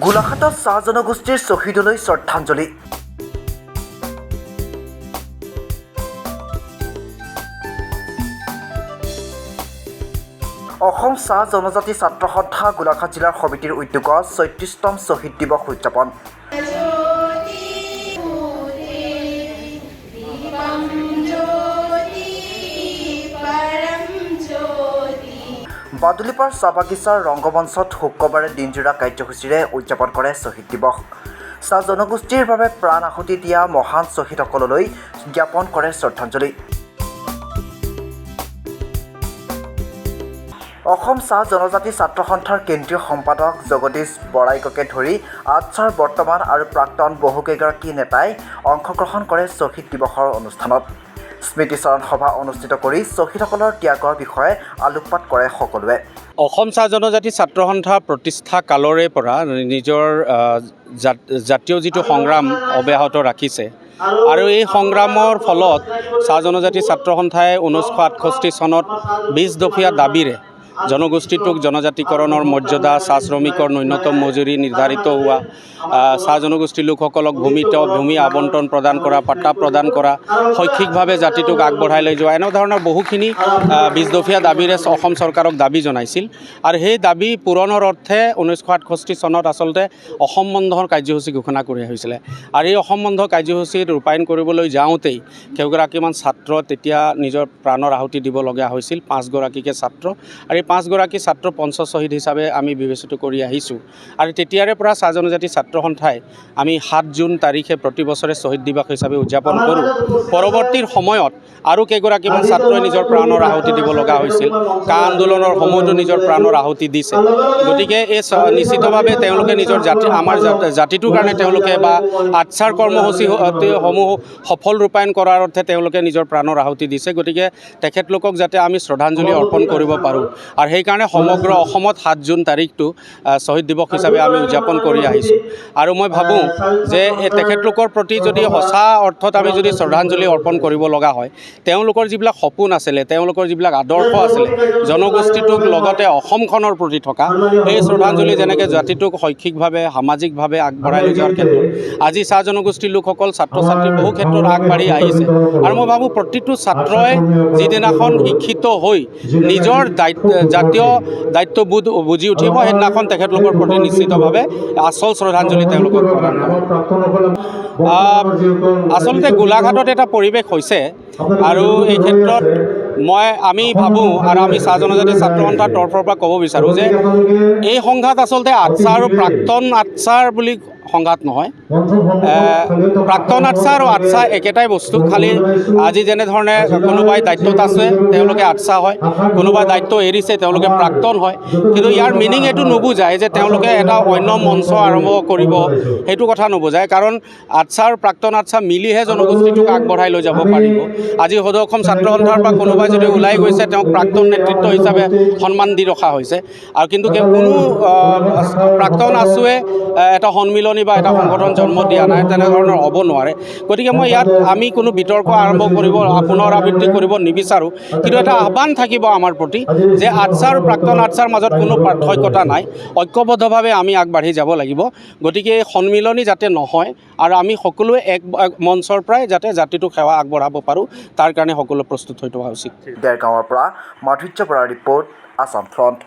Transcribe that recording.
গোলাঘাটত চাহ জনগোষ্ঠীৰ শ্বহীদলৈ শ্ৰদ্ধাঞ্জলি। অসম চাহ জনজাতি ছাত্ৰ সন্থা গোলাঘাট জিলাৰ সমিতিৰ উদ্যোগত ৩৬তম শ্বহীদ দিৱস উদযাপন। বাদুলিপাৰ চাহ বাগিচাৰ ৰংগমঞ্চত শুক্ৰবাৰে দিনজোৰা কাৰ্যসূচীৰে উদযাপন কৰে শ্বহীদ দিৱস। চাহ জনগোষ্ঠীৰ বাবে প্ৰাণ আহুতি দিয়া মহান শ্বহীদসকললৈ জ্ঞাপন কৰে শ্ৰদ্ধাঞ্জলি। অসম চাহ জনজাতি ছাত্ৰ সন্থাৰ কেন্দ্ৰীয় সম্পাদক জগদীশ বৰাইককে ধৰি আটছাৰ বৰ্তমান আৰু প্ৰাক্তন বহুকেইগৰাকী নেতাই অংশগ্ৰহণ কৰে শ্বহীদ দিৱসৰ অনুষ্ঠানত। স্মৃতিচাৰণ সভা অনুষ্ঠিত কৰি শ্বহীদসকলৰ ত্যাগৰ বিষয়ে আলোকপাত কৰে সকলোৱে। অসম চাহ জনজাতি ছাত্ৰ সন্থা প্ৰতিষ্ঠা কালৰে পৰা নিজৰ জাতীয় যিটো সংগ্ৰাম অব্যাহত ৰাখিছে আৰু এই সংগ্ৰামৰ ফলত চাহ জনজাতি ছাত্ৰ সন্থাই 1968 চনত 20 দফীয়া দাবীৰে জনগোষ্ঠীটোক জনজাতিকৰণৰ মৰ্যাদা, চাহ শ্ৰমিকৰ ন্যূনতম মজুৰি নিৰ্ধাৰিত হোৱা, চাহ জনগোষ্ঠীৰ লোকসকলক ভূমি আবণ্টন প্ৰদান কৰা, পাট্টা প্ৰদান কৰা, শৈক্ষিকভাৱে জাতিটোক আগবঢ়াই লৈ যোৱা, এনেধৰণৰ বহুখিনি 20 দফীয়া দাবীৰে অসম চৰকাৰক দাবী জনাইছিল। আৰু সেই দাবী পূৰণৰ অৰ্থে 1968 চনত আচলতে অসম বন্ধৰ কাৰ্যসূচী ঘোষণা কৰি হৈছিলে। আৰু এই অসম বন্ধ কাৰ্যসূচীত ৰূপায়ণ কৰিবলৈ যাওঁতেই কেইগৰাকীমান ছাত্ৰ তেতিয়া নিজৰ প্ৰাণৰ আহুতি দিবলগীয়া হৈছিল, 5 গৰাকীকে ছাত্ৰ। আৰু এই 5 গৰাকী ছাত্ৰ পঞ্চশ্বহীদ হিচাপে আমি বিবেচিত কৰি আহিছোঁ। আৰু তেতিয়াৰে পৰা চাহ জনজাতি ছাত্ৰ সন্থাই আমি 7 জুন তাৰিখে প্ৰতি বছৰে শ্বহীদ দিৱস হিচাপে উদযাপন কৰোঁ। পৰৱৰ্তী সময়ত আৰু কেইগৰাকীমান ছাত্ৰই নিজৰ প্ৰাণৰ আহুতি দিব লগা হৈছিল, কা আন্দোলনৰ সময়তো নিজৰ প্ৰাণৰ আহুতি দিছে। গতিকে এই নিশ্চিতভাৱে তেওঁলোকে নিজৰ আমাৰ জাতিটোৰ কাৰণে তেওঁলোকে বা আটছাৰ কৰ্মসূচীসমূহ সফল ৰূপায়ণ কৰাৰ অৰ্থে তেওঁলোকে নিজৰ প্ৰাণৰ আহুতি দিছে। গতিকে তেখেতলোকক যাতে আমি শ্ৰদ্ধাঞ্জলি অৰ্পণ কৰিব পাৰোঁ। আৰু সেইকাৰণে সমগ্ৰ অসমত 7 জুন তাৰিখটো শ্বহীদ দিৱস হিচাপে আমি উদযাপন কৰি আহিছোঁ। আৰু মই ভাবোঁ যে তেখেতলোকৰ প্ৰতি যদি সঁচা অৰ্থত আমি যদি শ্ৰদ্ধাঞ্জলি অৰ্পণ কৰিব লগা হয়, তেওঁলোকৰ যিবিলাক সপোন আছিলে, তেওঁলোকৰ যিবিলাক আদৰ্শ আছিলে, জনগোষ্ঠীটোক লগতে অসমখনৰ প্ৰতি থকা এই শ্ৰদ্ধাঞ্জলি যেনেকৈ জাতিটোক শৈক্ষিকভাৱে সামাজিকভাৱে আগবঢ়াই লৈ যোৱাৰ ক্ষেত্ৰত আজি চাহ জনগোষ্ঠীৰ লোকসকল ছাত্ৰ ছাত্ৰী বহু ক্ষেত্ৰত আগবাঢ়ি আহিছে। আৰু মই ভাবোঁ প্ৰতিটো ছাত্ৰই যিদিনাখন শিক্ষিত হৈ নিজৰ জাতীয় দায়িত্ববোধ বুজি উঠিব, সেইদিনাখন তেখেতলোকৰ প্ৰতি নিশ্চিতভাৱে আচল শ্ৰদ্ধাঞ্জলি তেওঁলোকক প্ৰদান কৰে। আচলতে গোলাঘাটত এটা পৰিৱেশ হৈছে আৰু এই ক্ষেত্ৰত আমি ভাবোঁ আৰু আমি চাহ জনজাতি ছাত্ৰ সন্থাৰ তৰফৰ পৰা ক'ব বিচাৰোঁ যে এই সংঘাত আচলতে আটছা আৰু প্ৰাক্তন আটছাৰ বুলি সংঘাত নহয়। প্ৰাক্তন আটছা আৰু আটছা একেটাই বস্তু, খালি আজি যেনেধৰণে কোনোবাই দায়িত্বত আছে তেওঁলোকে আটছা হয়, কোনোবাই দায়িত্ব এৰিছে তেওঁলোকে প্ৰাক্তন হয়। কিন্তু ইয়াৰ মিনিং এইটো নুবুজায় যে তেওঁলোকে এটা অন্য মঞ্চ আৰম্ভ কৰিব, সেইটো কথা নুবুজায়। কাৰণ আটছা আৰু প্ৰাক্তন আটছা মিলিহে জনগোষ্ঠীটোক আগবঢ়াই লৈ যাব পাৰিব। আজি সদৌ অসম ছাত্ৰ সন্থাৰ পৰা কোনোবাই যদি ওলাই গৈছে তেওঁক প্ৰাক্তন নেতৃত্ব হিচাপে সন্মান দি ৰখা হৈছে। আৰু কিন্তু কোনো প্ৰাক্তন আছুৱে এটা সন্মিলনী বা এটা সংগঠন জন্ম দিয়া নাই, তেনেধৰণৰ হ'ব নোৱাৰে। গতিকে মই ইয়াত আমি কোনো বিতৰ্ক আৰম্ভ কৰিব, পুনৰাবৃত্তি কৰিব নিবিচাৰোঁ। কিন্তু এটা আহ্বান থাকিব আমাৰ প্ৰতি যে আটছা আৰু প্ৰাক্তন আটছাৰ মাজত কোনো পাৰ্থক্যতা নাই, ঐক্যবদ্ধভাৱে আমি আগবাঢ়ি যাব লাগিব। গতিকে এই সন্মিলনী যাতে নহয় আৰু আমি সকলোৱে এক মঞ্চৰ পৰাই যাতে জাতিটোক সেৱা আগবঢ়াব পাৰোঁ, তাৰ কাৰণে সকলো প্ৰস্তুত হৈ থকা উচিত। দেৰগাঁৱৰ পৰা মাধুৰ্য বৰাৰ ৰিপৰ্ট, আছাম ফ্ৰণ্ট।